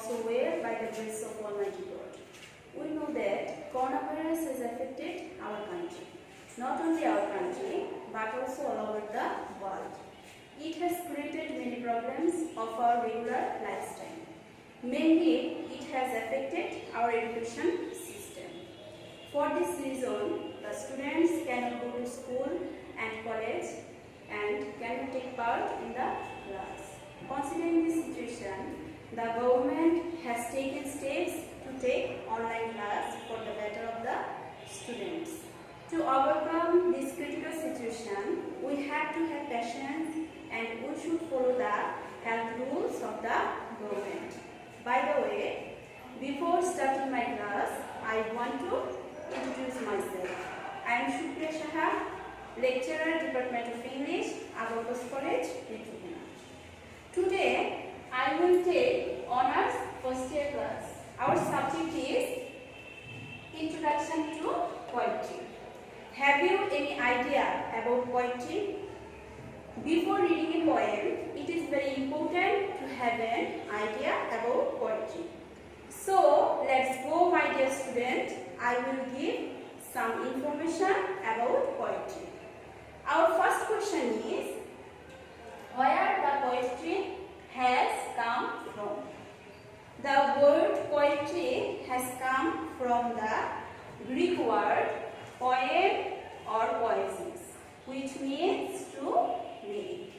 also well by the grace of Almighty God. We know that coronavirus has affected our country. Not only our country, but also all over the world. It has created many problems of our regular lifestyle. Mainly, it has affected our education system. For this reason, the students cannot go to school and college and cannot take part in the class. Considering this situation, the government has taken steps to take online class for the better of the students. To overcome this critical situation, we have to have patience and we should follow the health rules of the government. By the way, before starting my class, I want to introduce myself. I am Shukriya Shaha, lecturer, Department of English, Abacus College, Netrokona. Today, I will take honors first year class. Our subject is Introduction to Poetry. Have you any idea about poetry? Before reading a poem, it is very important to have an idea about poetry. So, let's go, my dear student. I will give some information about poetry. Our first question is, where the poetry has come from? The word poetry has come from the Greek word poem or poesis, which means to read.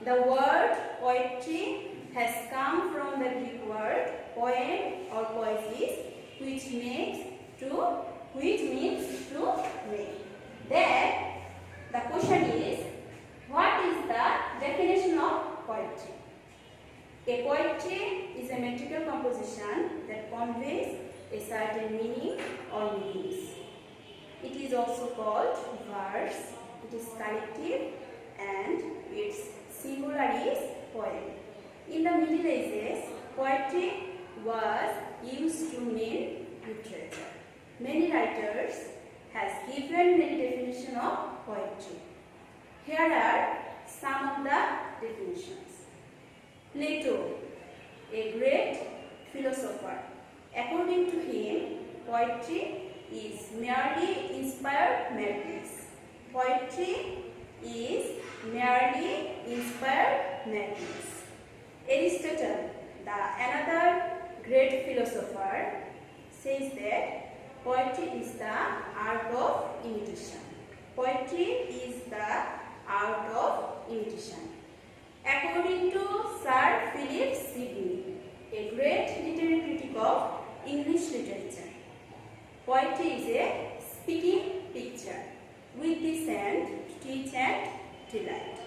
The word poetry has come from the Greek word poem or poesis, which means to read. Then the question is, what is the definition of poetry? A poetry is a metrical composition that conveys a certain meaning or meanings. It is also called verse. It is collective and its singular is poem. In the Middle Ages, poetry was used to mean literature. Many writers have given many definitions of poetry. Here are some of the definitions. Plato, a great philosopher. According to him, poetry is merely inspired madness. Poetry is merely inspired madness. Aristotle, another great philosopher, says that poetry is the art of imitation. Poetry is the art of imitation. According to Sir Philip Sidney, a great literary critic of English literature, poetry is a speaking picture with dissent, teach and delight.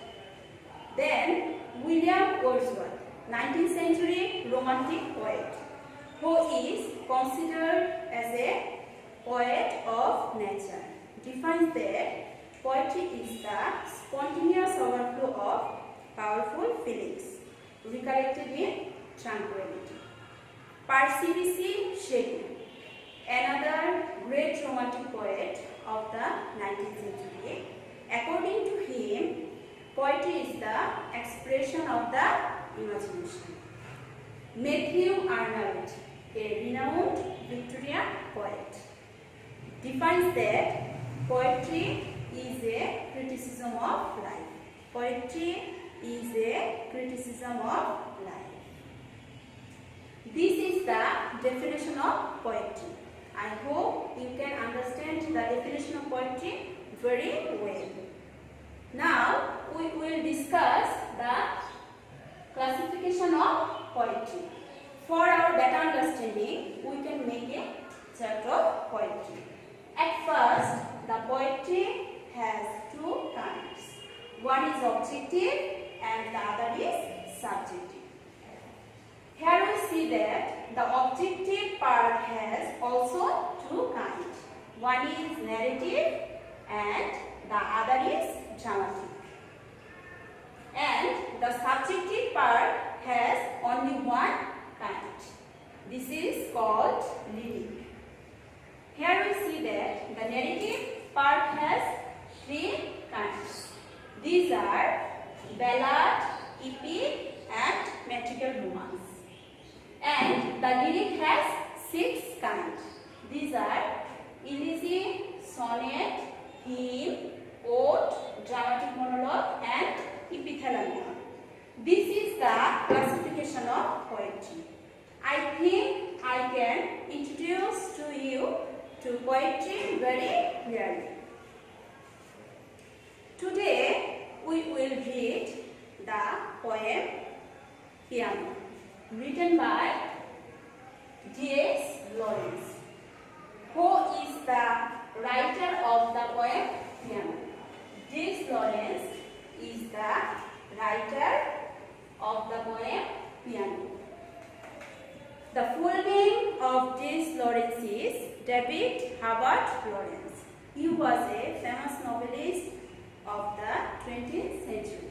Then William Wordsworth, 19th century romantic poet, who is considered as a poet of nature, defines that poetry is the spontaneous overflow of powerful feelings recollected in tranquility. Percy Bysshe Shelley, another great romantic poet of the 19th century, according to him, poetry is the expression of the imagination. Matthew Arnold, a renowned Victorian poet, defines that poetry is a criticism of life. Poetry is a criticism of life. This is the definition of poetry. I hope you can understand the definition of poetry very well. Now we will discuss the classification of poetry. For our better understanding, we can make a chart of poetry. At first, the poetry has two kinds. One is objective and the other is subjective. Here we see that the objective part has also two kinds. One is narrative and the other is dramatic. And the subjective part has only one kind. This is called lyric. Here we see that the narrative part has three kinds. These are ballad, epic and metrical romance. and the lyric has 6 kinds. These are elegy, sonnet, hymn, ode, dramatic monologue, and epithalamium. This is the classification of poetry. I think I can introduce to you to poetry very clearly. Today we will read the poem Piano, written by D.S. Lawrence. Who is the writer of the poem Piano? D.S. Lawrence is the writer of the poem Piano. The full name of D.S. Lawrence is David Herbert Lawrence. He was a famous novelist of the 20th century.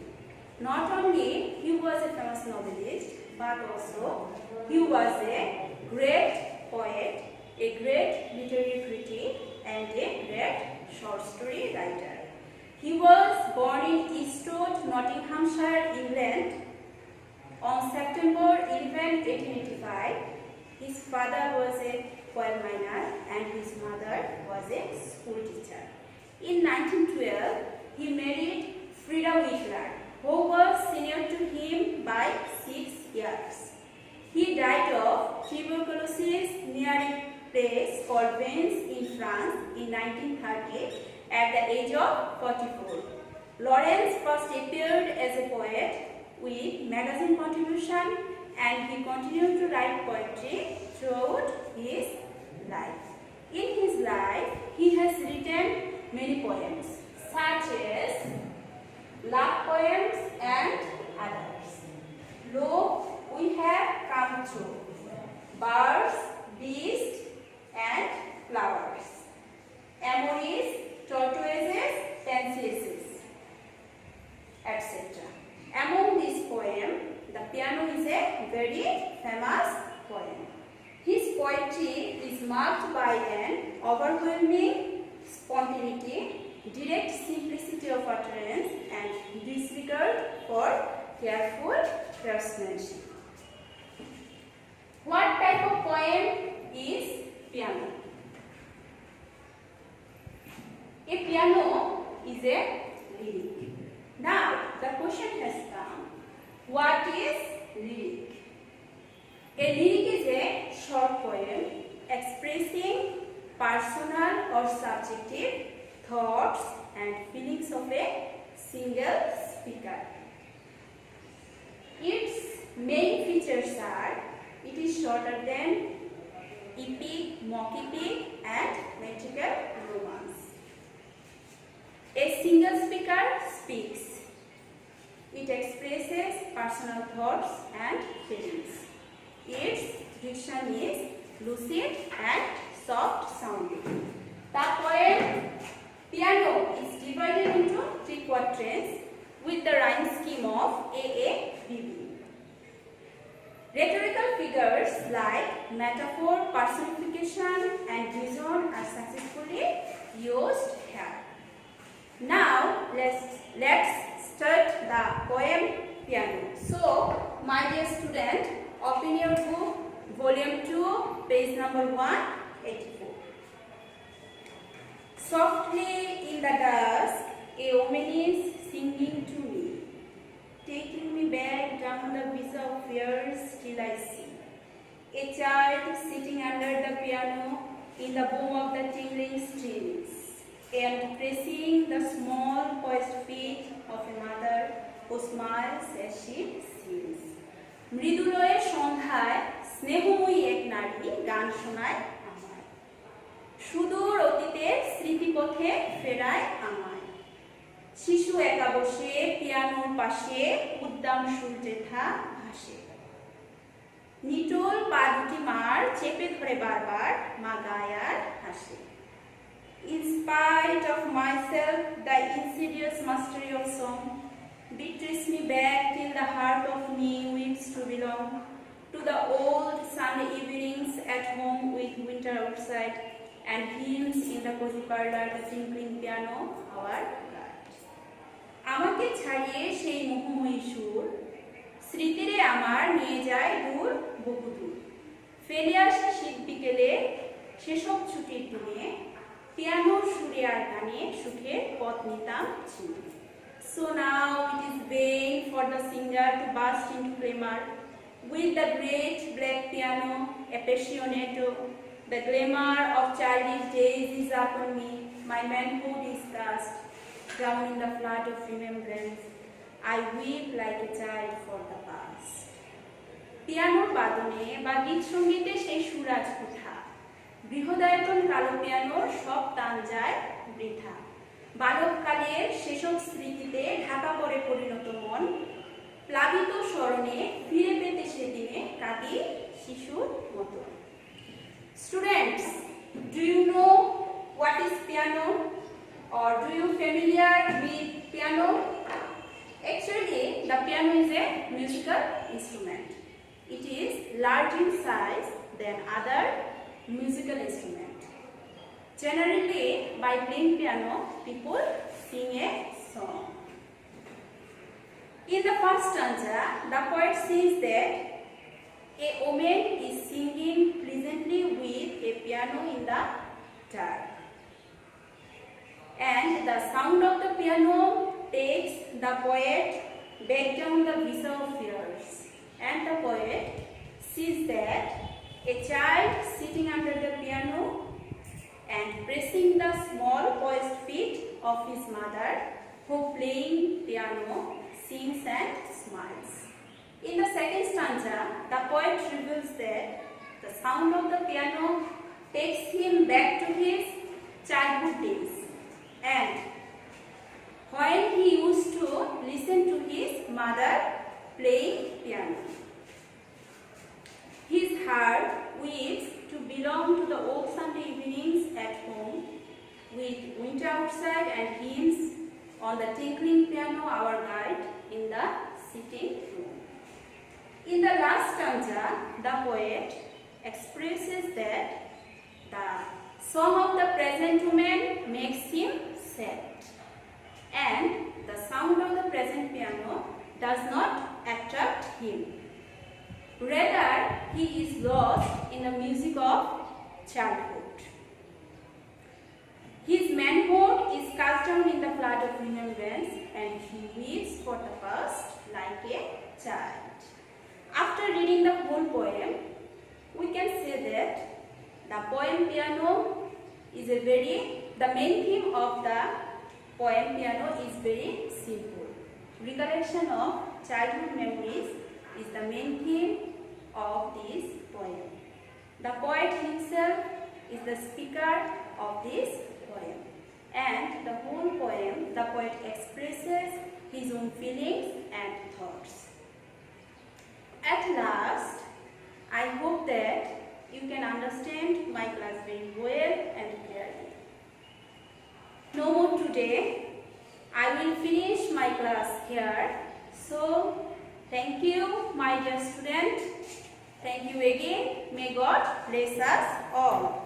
Not only he was a famous novelist, but also he was a great poet, a great literary critic, and a great short story writer. He was born in Eastwood, Nottinghamshire, England on September 11, 1885. His father was a coal miner and his mother was a school teacher. In 1912, he married Frida Whitler, who was senior to him by 6 years. He died of tuberculosis near a place called Vence in France in 1930 at the age of 44. Lawrence first appeared as a poet with magazine contribution, and he continued to write poetry throughout his life. In his life, he has written many poems, such as love poems and others. Lo, we have come through, birds, beasts, and flowers, amories, tortoises, pansies, etc. Among these poems, the Piano is a very famous poem. His poetry is marked by an overwhelming spontaneity, direct simplicity of utterance, and disregard for careful craftsmanship. What type of poem is piano? A piano is a lyric. Now the question has come, what is lyric? A lyric is a short poem expressing personal or subjective thoughts and feelings of a single speaker. Its main features are, it is shorter than epic, mock epic, and metrical romance. A single speaker speaks. It expresses personal thoughts and feelings. Its diction is lucid and soft sounding. The poem Piano is divided into 3 quatrains with the rhyme scheme of AABB. Rhetorical figures like metaphor, personification, and reason are successfully used here. Now let's start the poem Piano. So, my dear student, open your book, volume 2, page number 184. Softly in the dusk, a woman is singing to me, taking me back down the vista of years till I see a child sitting under the piano in the boom of the tingling strings, and pressing the small poised feet of a mother who smiles as she sings. মৃদুলয়ে সন্ধ্যায় স্নেহময়ী এক নারী গান শোনায় আমায়, সুদূর অতীতের স্মৃতিপথে ফেরায় আমায়। শিশু একা বসে পিয়ানোর পাশে উদ্দাম সুরজেথা ভাসে, নিটোল পা দুটি মার চেপে ধরে বারবার মা গায় আর হাসে। In spite of myself, the insidious mastery of song betrays me back till the heart of me weeps to belong to the old Sunday evenings at home with winter outside and hymns in the cozy parlor, the tinkling piano, our guide. আমাকে ছাড়িয়ে সেই মোহময়ী সুর স্মৃতিরে আমার নিয়ে যায় দূর বহুদূর। ফেলে আসা শীত বিকেলে সেসব ছুটির দিনে পিয়ানোর সুরে আর গানে সুখের পথ নিতাম চিনি। So now it is vain for the singer to burst into clamor with the great black piano appassionato. The glamour of childish days is upon me. My manhood is cast down in the flood of remembrance. I weep like a child for the past. পিয়ানোর বাদনে বা গীত সঙ্গীতে সেই সুরাজ উঠা, বৃহদায়তন কালো পিয়ানোর সব টান যায় বৃথা। বালককালের সেসব স্মৃতিতে ঢাকা পড়ে পরিণত মন, প্লাবিত স্মরণে ফিরে পেতে সেদিনে কাঁদি শিশুর মতো। Students, do you know what is piano, or do you familiar with piano? Actually, the piano is a musical instrument. It is large in size than other musical instruments. Generally, by playing piano, people sing a song. In the first stanza, the poet says that a woman is singing pleasantly with a piano in the dark, and the sound of the piano takes the poet back down the vista of fears. And the poet sees that a child sitting under the piano and pressing the small poised feet of his mother, who playing piano sings and smiles. In the second stanza, the poet reveals that the sound of the piano takes him back to his childhood days, and when he used to listen to his mother playing piano. His heart weeps to belong to the old Sunday evenings at home, with winter outside and hymns on the tinkling piano, our guide in the sitting room. In the last stanza, the poet expresses that the song of the present woman makes him sad, and the sound of the present piano does not attract him. Rather, he is lost in the music of childhood. His manhood is cast down in the flood of remembrance, and he weeps for the past like a child. After reading the whole poem, we can say that the poem piano is the main theme of the poem piano is very simple. Recollection of childhood memories is the main theme of this poem. The poet himself is the speaker of this poem, and the whole poem the poet expresses his own feelings and thoughts. At last, I hope that you can understand my class very well and clearly. No more today. I will finish my class here. So, thank you, my dear student. Thank you again. May God bless us all.